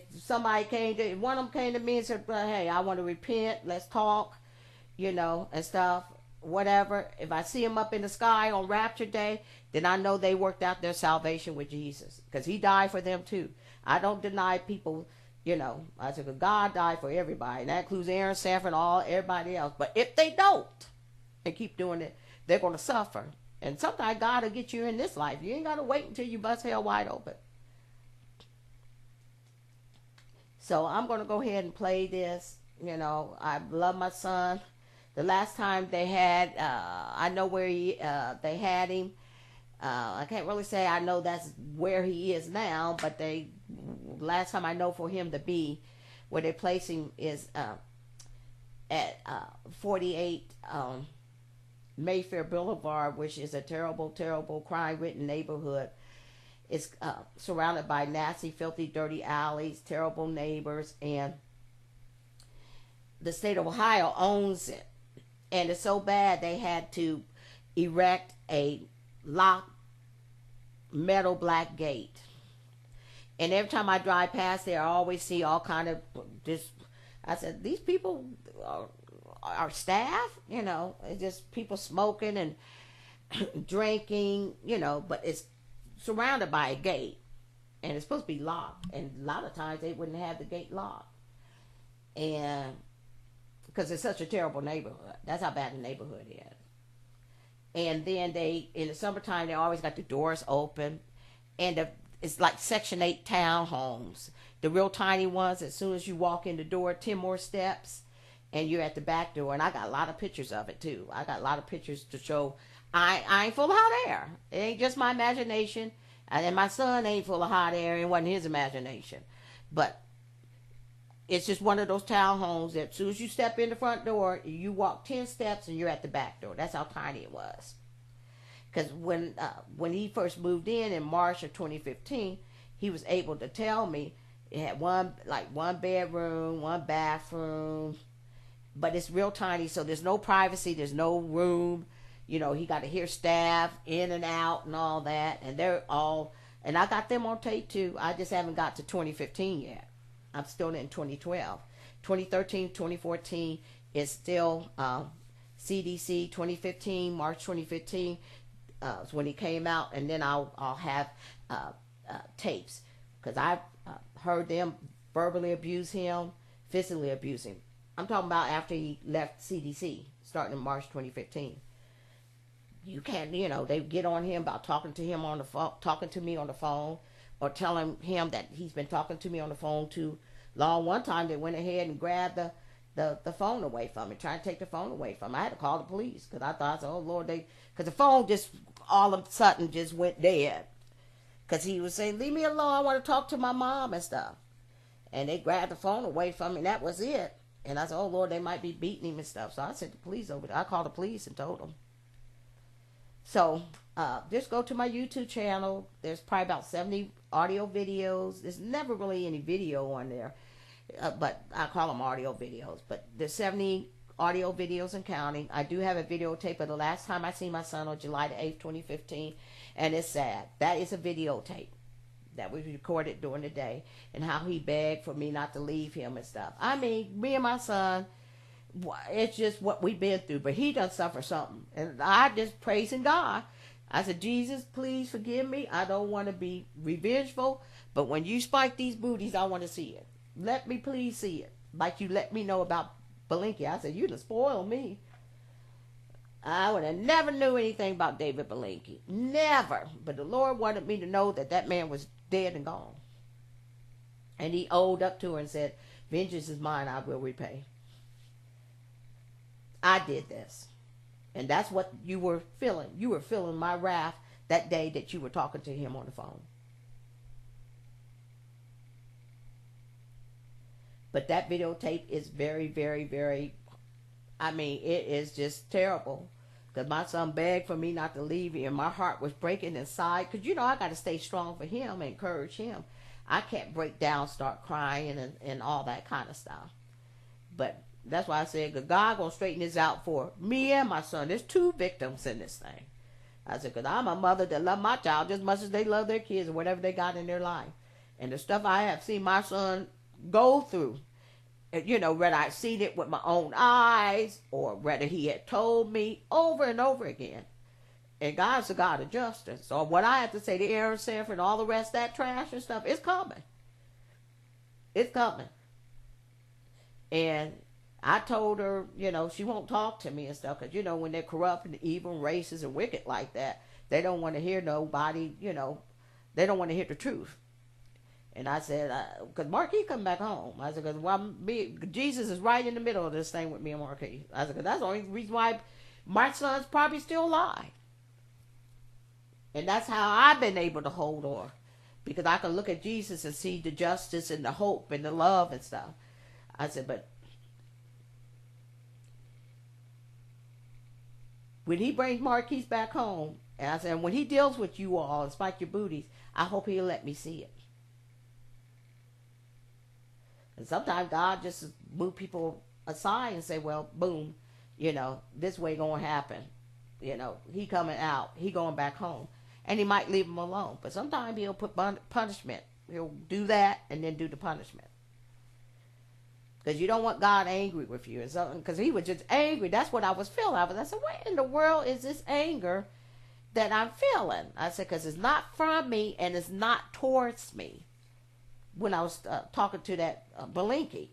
A: one of them came to me and said, hey, I want to repent, let's talk, and stuff, whatever. If I see them up in the sky on Rapture Day, then I know they worked out their salvation with Jesus, because he died for them too. I don't deny people, I said, God died for everybody, and that includes Aaron, Sanford, and everybody else. But if they don't and keep doing it, they're going to suffer. And sometimes God will get you in this life. You ain't got to wait until you bust hell wide open. So I'm going to go ahead and play this. I love my son. The last time they had, I know where they had him. I can't really say I know that's where he is now, but last time I know for him to be where they place him is at 48 Mayfair Boulevard, which is a terrible, terrible crime-ridden neighborhood. It's surrounded by nasty, filthy, dirty alleys, terrible neighbors, and the state of Ohio owns it. And it's so bad they had to erect a locked metal black gate. And every time I drive past there, I always see all kind of just. I said, these people are staff, it's just people smoking and drinking, but it's surrounded by a gate, and it's supposed to be locked. And a lot of times they wouldn't have the gate locked, and because it's such a terrible neighborhood. That's how bad the neighborhood is. And then in the summertime, they always got the doors open, and it's like Section 8 townhomes, the real tiny ones. As soon as you walk in the door, 10 more steps, and you're at the back door. And I got a lot of pictures of it too. I got a lot of pictures to show. I ain't full of hot air. It ain't just my imagination, and my son ain't full of hot air. It wasn't his imagination, but it's just one of those townhomes that as soon as you step in the front door, you walk 10 steps and you're at the back door. That's how tiny it was. Because when he first moved in March of 2015, he was able to tell me it had one bedroom, one bathroom, but it's real tiny, so there's no privacy, there's no room. He got to hear staff in and out and all that, and and I got them on tape too. I just haven't got to 2015 yet. I'm still in 2012. 2013, 2014 is still CDC. 2015, March 2015 is when he came out, and then I'll have tapes, because I've heard them verbally abuse him, physically abuse him. I'm talking about after he left CDC, starting in March 2015. You can't, they get on him about talking to me on the phone, or telling him that he's been talking to me on the phone too long. One time they went ahead and grabbed the phone away from me, trying to take the phone away from me. I had to call the police, because I thought, oh Lord, because the phone just all of a sudden just went dead, because he was saying, leave me alone, I want to talk to my mom and stuff. And they grabbed the phone away from me, and that was it. And I said, oh Lord, they might be beating him and stuff. So I sent the police over there. I called the police and told them. So just go to my YouTube channel. There's probably about 70 audio videos. There's never really any video on there, but I call them audio videos. But there's 70 audio videos and counting. I do have a videotape of the last time I seen my son on July the 8th, 2015, and it's sad. That is a videotape that was recorded during the day, and how he begged for me not to leave him and stuff. I mean, me and my son, it's just what we've been through, but he done suffer something, and I just praising God. I said, Jesus, please forgive me. I don't want to be revengeful, but when you spike these booties, I want to see it. Let me please see it, like you let me know about Belinkie. I said, you done spoiled me. I would have never knew anything about David Belinkie, never. But the Lord wanted me to know that man was dead and gone, and he owed up to her and said, vengeance is mine, I will repay. I did this. And that's what you were feeling. You were feeling my wrath that day that you were talking to him on the phone. But that videotape is very, very, very, it is just terrible. Because my son begged for me not to leave him. My heart was breaking inside. Because, I got to stay strong for him and encourage him. I can't break down, start crying, and all that kind of stuff. But that's why I said, God going to straighten this out for me and my son. There's 2 victims in this thing. I said, because I'm a mother that love my child just as much as they love their kids or whatever they got in their life. And the stuff I have seen my son go through, whether I've seen it with my own eyes or whether he had told me over and over again. And God's a God of justice. So what I have to say to Aaron Sanford and all the rest of that trash and stuff, it's coming. It's coming. And I told her, she won't talk to me and stuff. Because, when they're corrupt and evil and racist and wicked like that, they don't want to hear nobody, they don't want to hear the truth. And I said, because Marquis come back home. I said, because Jesus is right in the middle of this thing with me and Marquis. I said, because that's the only reason why my son's probably still alive. And that's how I've been able to hold on. Because I can look at Jesus and see the justice and the hope and the love and stuff. I said, but when he brings Marquis back home, and I said, when he deals with you all and spike your booties, I hope he'll let me see it. And sometimes God just move people aside and say, well, boom, this way going to happen. He coming out. He going back home. And he might leave him alone. But sometimes he'll put punishment. He'll do that and then do the punishment. Because you don't want God angry with you. Because he was just angry. That's what I was feeling. I said, what in the world is this anger that I'm feeling? I said, because it's not from me and it's not towards me. When I was talking to that Belinky.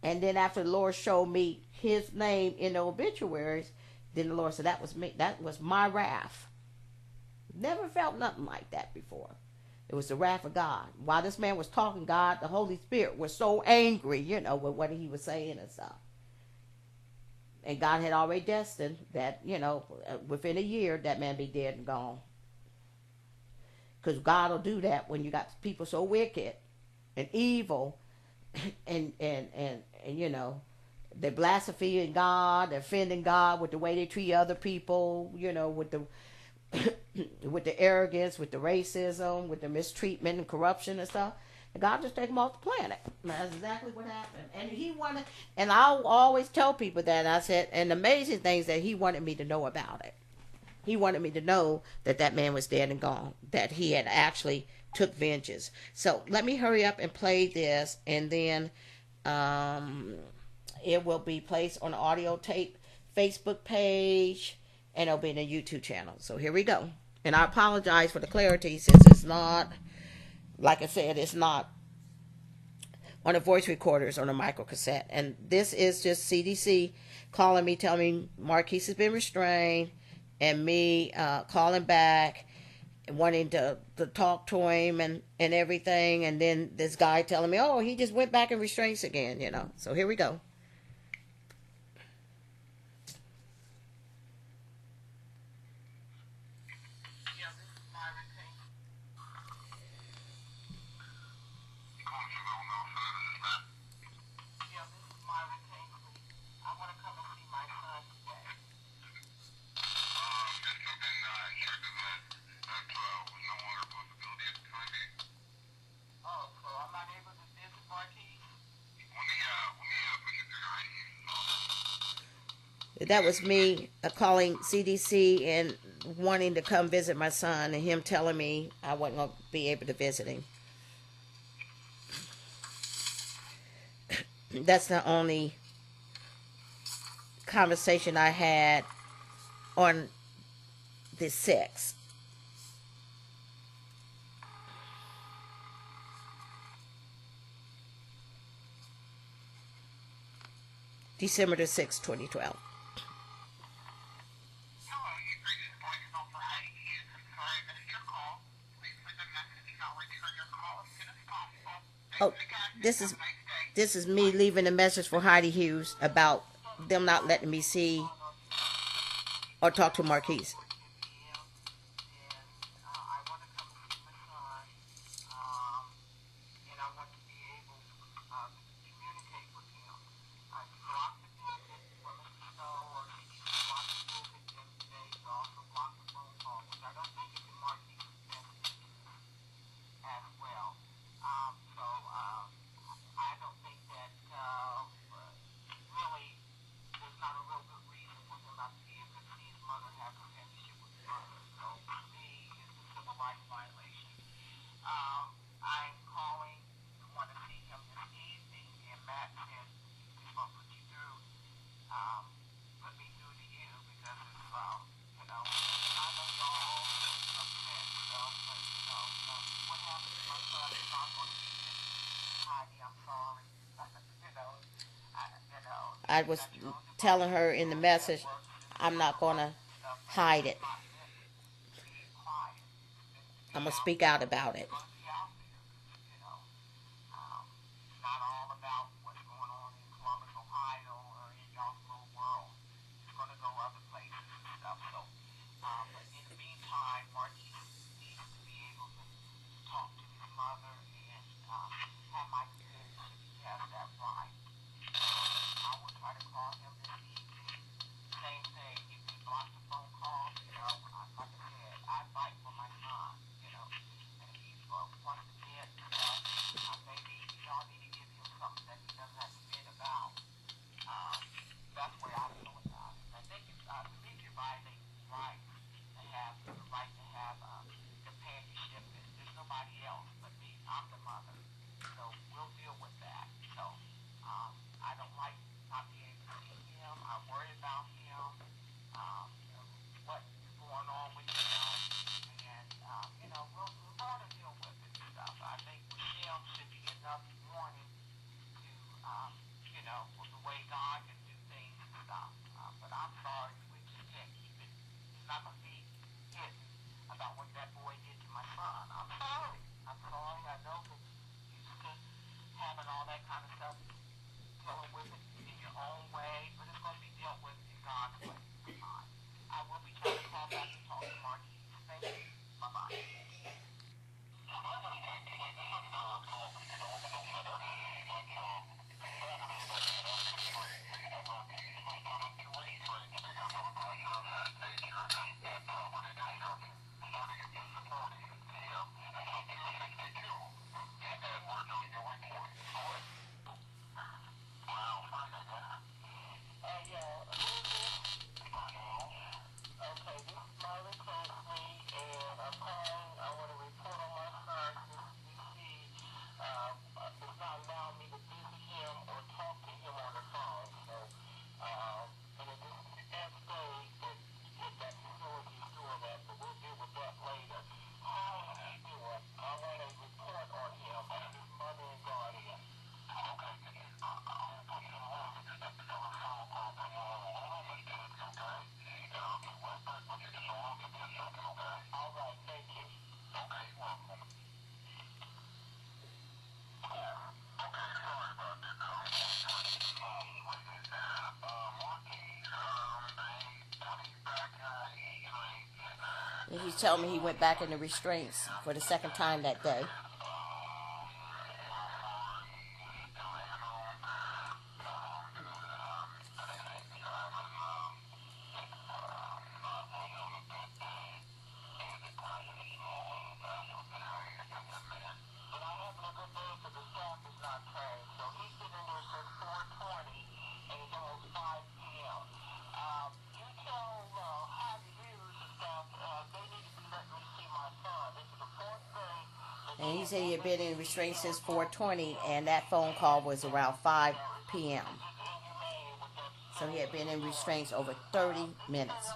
A: And then after the Lord showed me his name in the obituaries, then the Lord said, that was me. That was my wrath. Never felt nothing like that before. It was the wrath of God. While this man was talking, God, the Holy Spirit was so angry, with what he was saying and stuff. And God had already destined that, within a year, that man be dead and gone. Because God will do that when you got people so wicked and evil and they're blaspheming God, they're offending God with the way they treat other people, with the with the arrogance, with the racism, with the mistreatment and corruption and stuff. And God just take them off the planet. And that's exactly what happened. And he wanted, and I'll always tell people that, I said, and the amazing things that he wanted me to know about it. He wanted me to know that that man was dead and gone, that he had actually took vengeance. So let me hurry up and play this, and then it will be placed on the audio tape Facebook page, and it'll be in the YouTube channel. So here we go. And I apologize for the clarity, since it's not, like I said, it's not on the voice recorders on the micro cassette. And this is just CDC calling me, telling me Marquis has been restrained, and me calling back and wanting to talk to him and everything. And then this guy telling me, oh, he just went back in restraints again, So here we go. That was me calling CDC and wanting to come visit my son, and him telling me I wasn't going to be able to visit him. That's the only conversation I had on the 6th. December the 6th, 2012. Oh, this is me leaving a message for Heidi Hughes about them not letting me see or talk to Marquis. I was telling her in the message, I'm not going to hide it. I'm going to speak out about it. He's telling me he went back into restraints for the second time that day. And he said he had been in restraints since 4:20, and that phone call was around 5 p.m. So he had been in restraints over 30 minutes.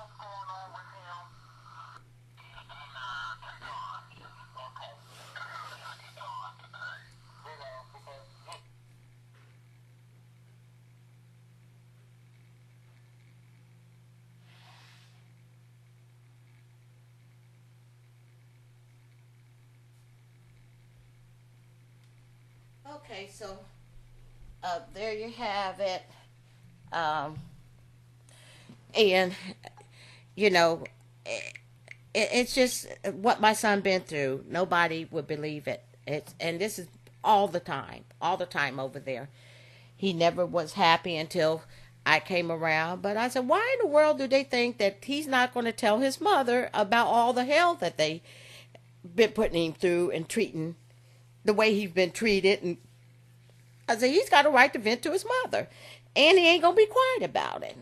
A: Okay, so there you have it. And, you know, it's just what my son been through. Nobody would believe it. And this is all the time over there. He never was happy until I came around. But I said, why in the world do they think that he's not going to tell his mother about all the hell that they been putting him through and treating the way he's been treated? And I said, he's got a right to vent to his mother, and he ain't gonna be quiet about it.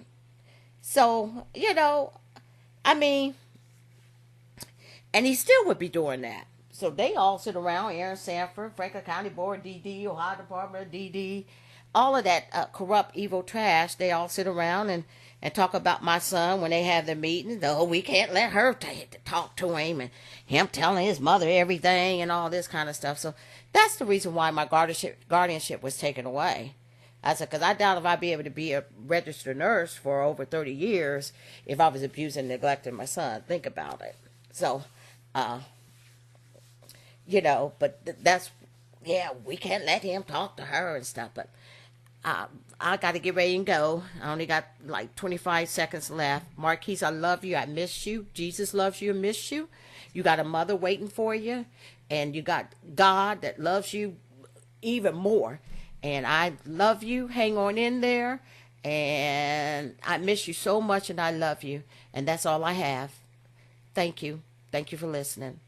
A: So, I mean, and he still would be doing that. So they all sit around, Aaron Sanford, Franklin County Board, DD, Ohio Department of DD, all of that corrupt, evil trash. They all sit around and talk about my son when they have their meetings. Oh, we can't let her talk to him, and him telling his mother everything and all this kind of stuff. So that's the reason why my guardianship was taken away. I said, because I doubt if I'd be able to be a registered nurse for over 30 years if I was abusing and neglecting my son. Think about it. So, but that's, yeah, we can't let him talk to her and stuff. But I got to get ready and go. I only got like 25 seconds left. Marquis, I love you. I miss you. Jesus loves you and miss you. You got a mother waiting for you. And you got God that loves you even more. And I love you. Hang on in there. And I miss you so much, and I love you. And that's all I have. Thank you. Thank you for listening.